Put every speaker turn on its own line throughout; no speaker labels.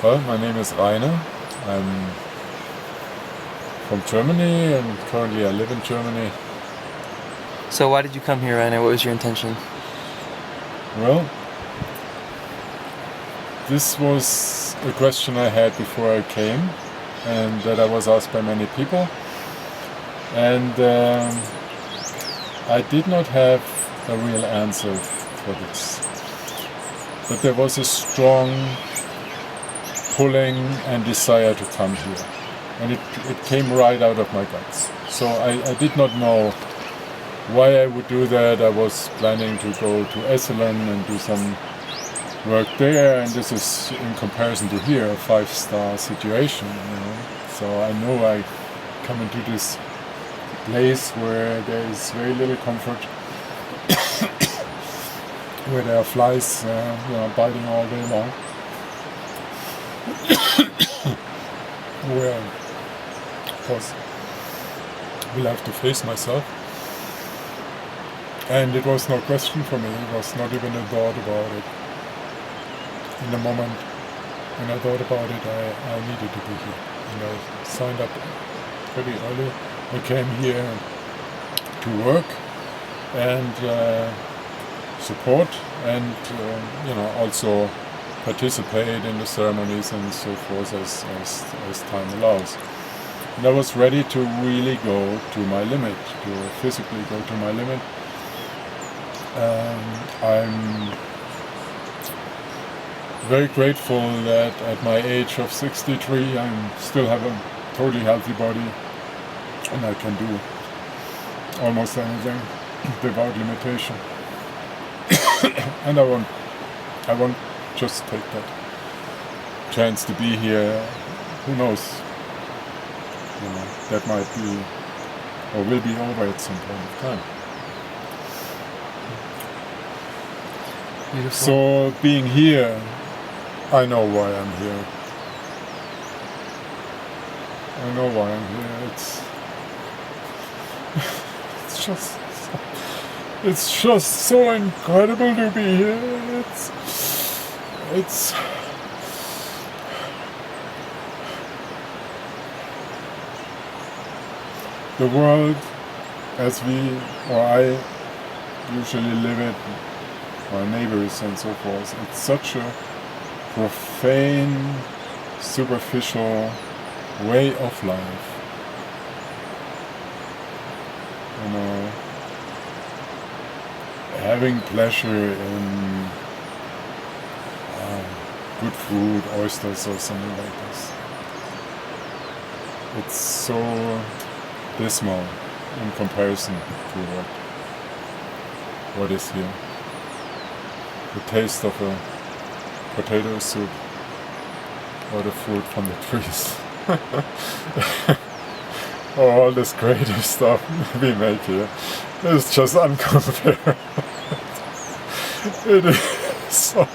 Well, my name is Rainer. I'm from Germany and currently I live in Germany.
So why did you come here, Rainer? What was your intention?
Well, this was a question I had before I came and that I was asked by many people. And I did not have a real answer for this. But there was a strong pulling and desire to come here. And it came right out of my guts. So I did not know why I would do that. I was planning to go to Esselen and do some work there, and this is in comparison to here a 5-star situation, So I know I come into this place where there is very little comfort, where there are flies biting all day long, where of course will have to face myself. And it was no question for me, it was not even a thought about it. In the moment when I thought about it, I needed to be here. And I signed up pretty early. I came here to work and support and also participate in the ceremonies and so forth as time allows. And I was ready to really go to my limit, to physically go to my limit. I'm very grateful that at my age of 63 I still have a totally healthy body and I can do almost anything without limitation. And I won't just take that chance to be here. Who knows? That might be or will be over at some point of time.
Beautiful.
So being here, I know why I'm here. I know why I'm here. It's just so incredible to be here. It's the world as I usually live it, our neighbors and so forth. It's such a profane, superficial way of life. Having pleasure in good food, oysters or something like this. It's so dismal in comparison to what is here. The taste of a potato soup or the fruit from the trees. All this creative stuff we make here is just uncomparable. It is so...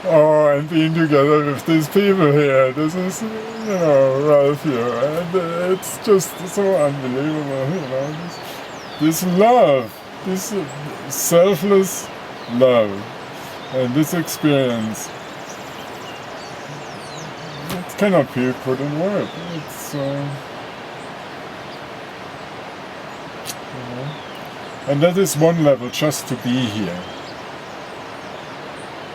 and being together with these people here, this is, Ralph here, and it's just so unbelievable, this love, this selfless love, and this experience, it cannot be put in words. It's, and that is one level, just to be here.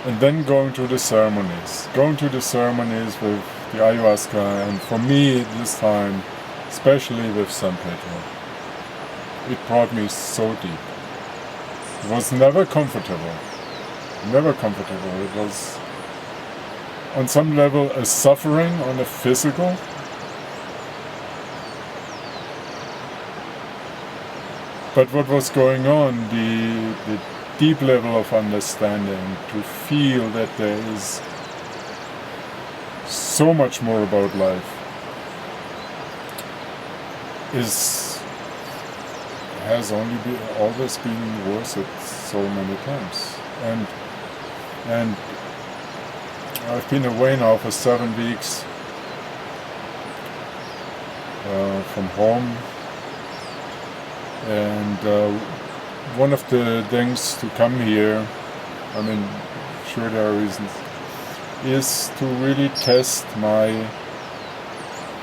And then going to the ceremonies with the ayahuasca, and for me this time, especially with San Pedro, it brought me so deep. It was never comfortable. It was on some level a suffering on a physical, but what was going on, the deep level of understanding, to feel that there is so much more about life, has always been worth it so many times. And I've been away now for 7 weeks from home, and one of the things to come here, sure there are reasons, is to really test my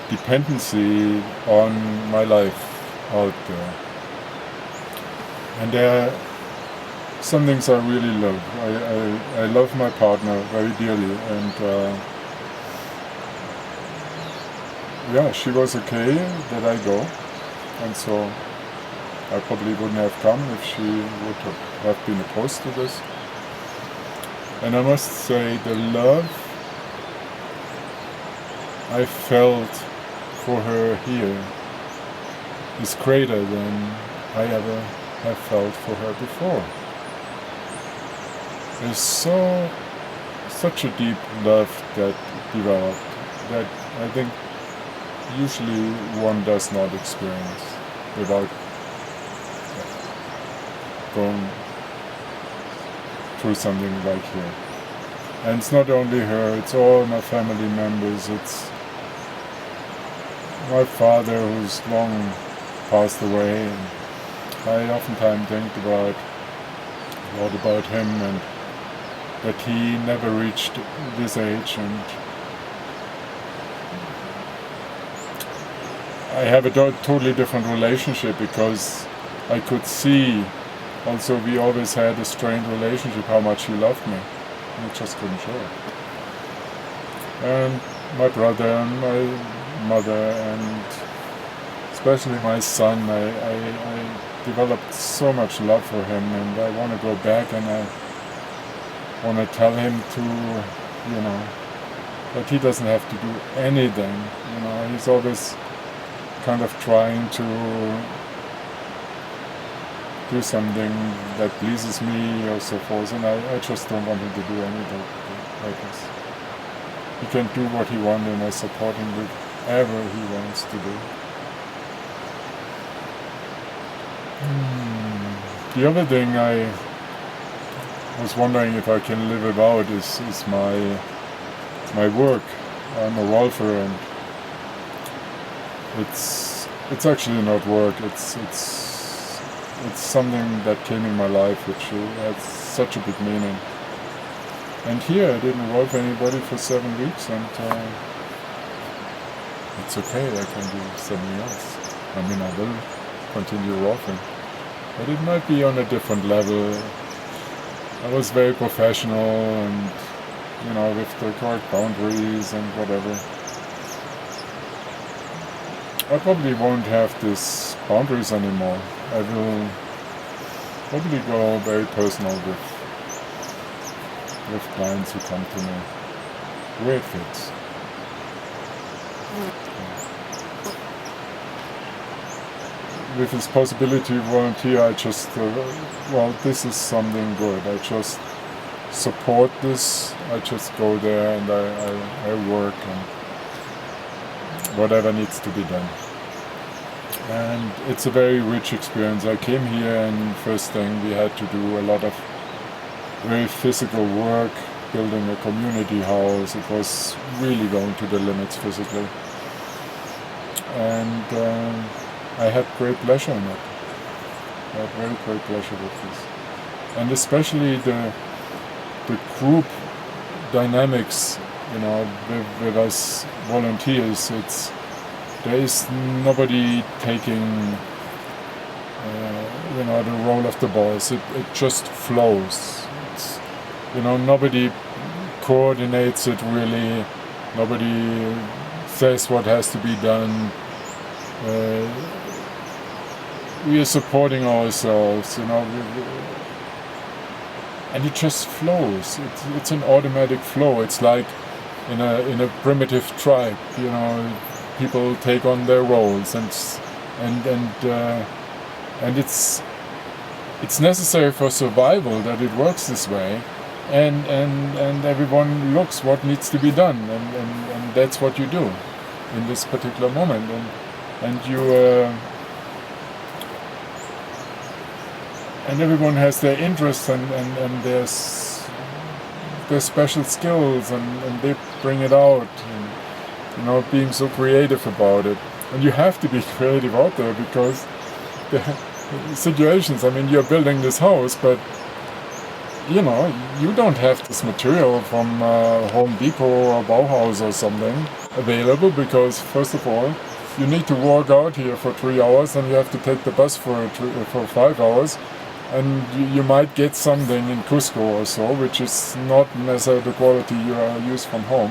dependency on my life out there. And there are some things I really love. I love my partner very dearly, and yeah, she was okay that I go, and so I probably wouldn't have come if she would have been opposed to this. And I must say, the love I felt for her here is greater than I ever have felt for her before. There's such a deep love that developed that I think usually one does not experience without going through something like here. And it's not only her, it's all my family members, it's my father who's long passed away, and I oftentimes think about a lot about him and that he never reached this age, and I have a totally different relationship because I could see also we always had a strained relationship, how much he loved me. I just couldn't show it. And my brother and my mother and especially my son, I developed so much love for him, and I want to go back and I want to tell him to, that he doesn't have to do anything. He's always kind of trying to do something that pleases me or so forth, and I just don't want him to do anything like this. He can do what he wants, and I support him with whatever he wants to do. The other thing I was wondering if I can live without is my work. I'm a golfer, and it's actually not work. It's something that came in my life which has such a big meaning. And here I didn't golf anybody for 7 weeks, and it's okay. I can do something else. I mean, I will continue golfing, but it might be on a different level. I was very professional, and with the correct boundaries and whatever. I probably won't have these boundaries anymore. I will probably go very personal with clients who come to me, where it fits. With this possibility to volunteer, I just, this is something good. I just support this. I just go there and I work and whatever needs to be done. And it's a very rich experience. I came here, and first thing we had to do a lot of very physical work, building a community house. It was really going to the limits physically. And I had great pleasure in it. I had very great pleasure with this. And especially the group dynamics, with us volunteers, there is nobody taking the role of the boss. It just flows. Nobody coordinates it really. Nobody says what has to be done. We are supporting ourselves, and it just flows. It's an automatic flow. It's like in a primitive tribe, people take on their roles, and it's necessary for survival that it works this way, and everyone looks what needs to be done, and that's what you do in this particular moment, and you and everyone has their interests and their special skills, and they bring it out, and being so creative about it. And you have to be creative out there, because the situations, you're building this house, but you know, you don't have this material from Home Depot or Bauhaus or something available, because first of all, you need to walk out here for 3 hours, and you have to take the bus for 5 hours, and you might get something in Cusco or so, which is not necessarily the quality you are used from home.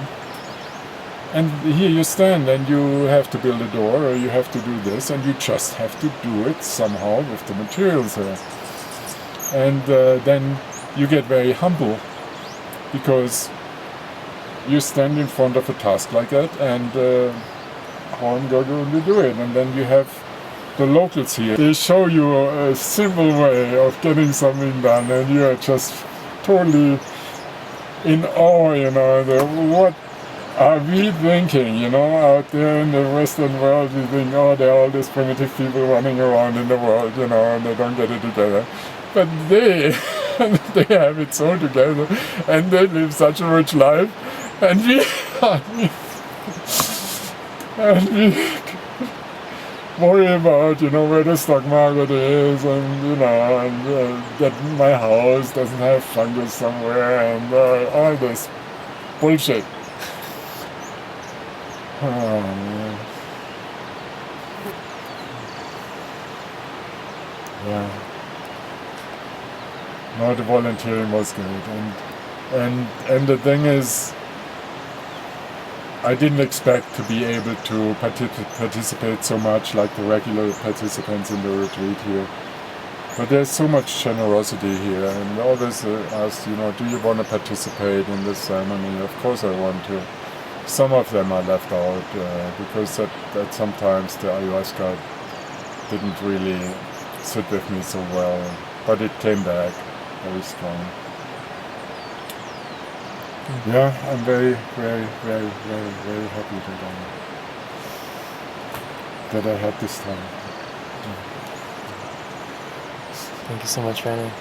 And here you stand and you have to build a door, or you have to do this, and you just have to do it somehow with the materials here. And then you get very humble, because you stand in front of a task like that, and how am I going to do it? And then you have the locals here. They show you a simple way of getting something done, and you are just totally in awe, you know. What are we thinking, you know, out there in the Western world? We think, oh, there are all these primitive people running around in the world, you know, and they don't get it together. But they have it so together, and they live such a rich life, and we worry about, you know, where the stock market is, and, you know, and that my house doesn't have fungus somewhere, and all this bullshit. Oh, man. Yeah. No, the volunteering was good, and the thing is, I didn't expect to be able to participate so much like the regular participants in the retreat here. But there's so much generosity here, and always asked, you know, do you want to participate in this ceremony? Of course I want to. Some of them are left out because that sometimes the ayahuasca didn't really sit with me so well, but it came back very strong. Yeah, I'm very, very, very, very, very happy that I had this time.
Thank you so much, Rainer.